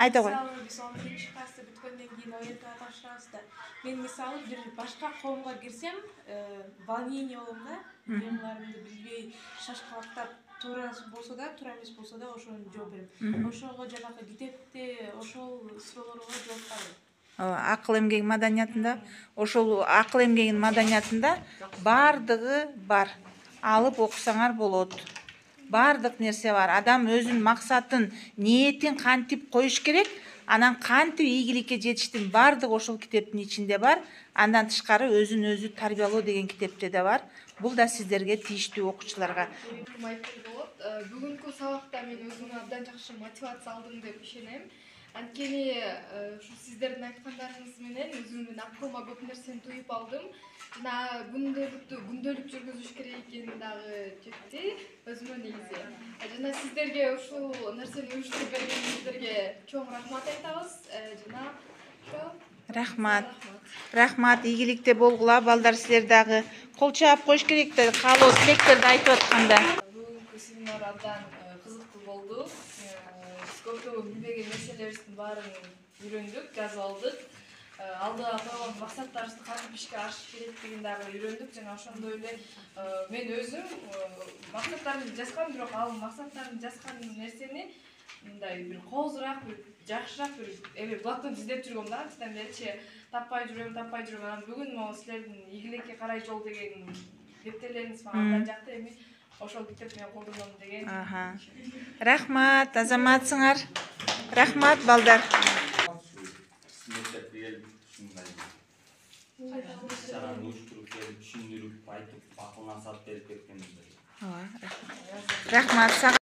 айта кой. Мисалы биз 11 класста бүткөндөн кийин оюнга тапшырабыз да. Мен мисалы бир башка коомго кирсем, волнение болом да. Эмелеримди билбей, шашкалактап, туура болсо да, туура эмес болсо да ошону жооп берем. Ошого жанагы китепте ошол суроолорго жооп берем. Акыл эмгеги маданиятында, ошол акыл эмгегинин маданиятында бардыгы бар. Алып окусаңар болот. Бардык нерсе бар. Адам өзүнүн максатын, ниетин кантип коюш керек, анан кантип ийгиликке жетиштин бардыгы ошол китептин ичинде бар. Андан тышкары өзүн өзү тарбиялоо деген китепте да бар. Бул да сиздерге тийиштүү окуучуларга. Айтып болот. Бүгүнкү сабакта мен өзүмө абдан жакшы мотивация алдым деп ишенем. Анткени ушу сиздердин айткандарыңыз менен өзүмдүн акылыма көп нерсени туюп алдым. Жана күндөлүк жүргүзүш керек экени дагы жетти өзүмө негизи. Жана сиздерге ушул нерсени уюштуруп бергениңиздерге чоң рахмат айтабыз. Жана ошо Рахмат. Рахмат, ийгиликте болгула балдар, силер дагы кол чаап коюш керек да, каалоо тилектерди айтып атканда. Бүгүнкү семинар абдан кызыктуу болду. Биз көптөгөн билбеген нерселерибиздин баарын үйрөндүк, жазып алдык. Алдыга койгон максаттарыбызды кантип ишке ашыш керектигин дагы үйрөндүк. Жана ошондой эле мен өзүм максаттарымды жазгам, бирок ал максаттарымды жазган нерсени мындай бир коозураак, бир жакшыраак бир эме блокнот издеп жүргөм да. Антен берчи таппай жүрөм. Анан бүгүн могу силердин ийгиликке карай жол деген китептериңиз мага абдан жакты. Эми ошол китепти мен колдоном деген. Рахмат, азаматсыңар. Рахмат балдар. Шараны уюштуруп берип, түшүндүрүп, айтып, акыл насаат берип кеткениңиздер. Рахмат.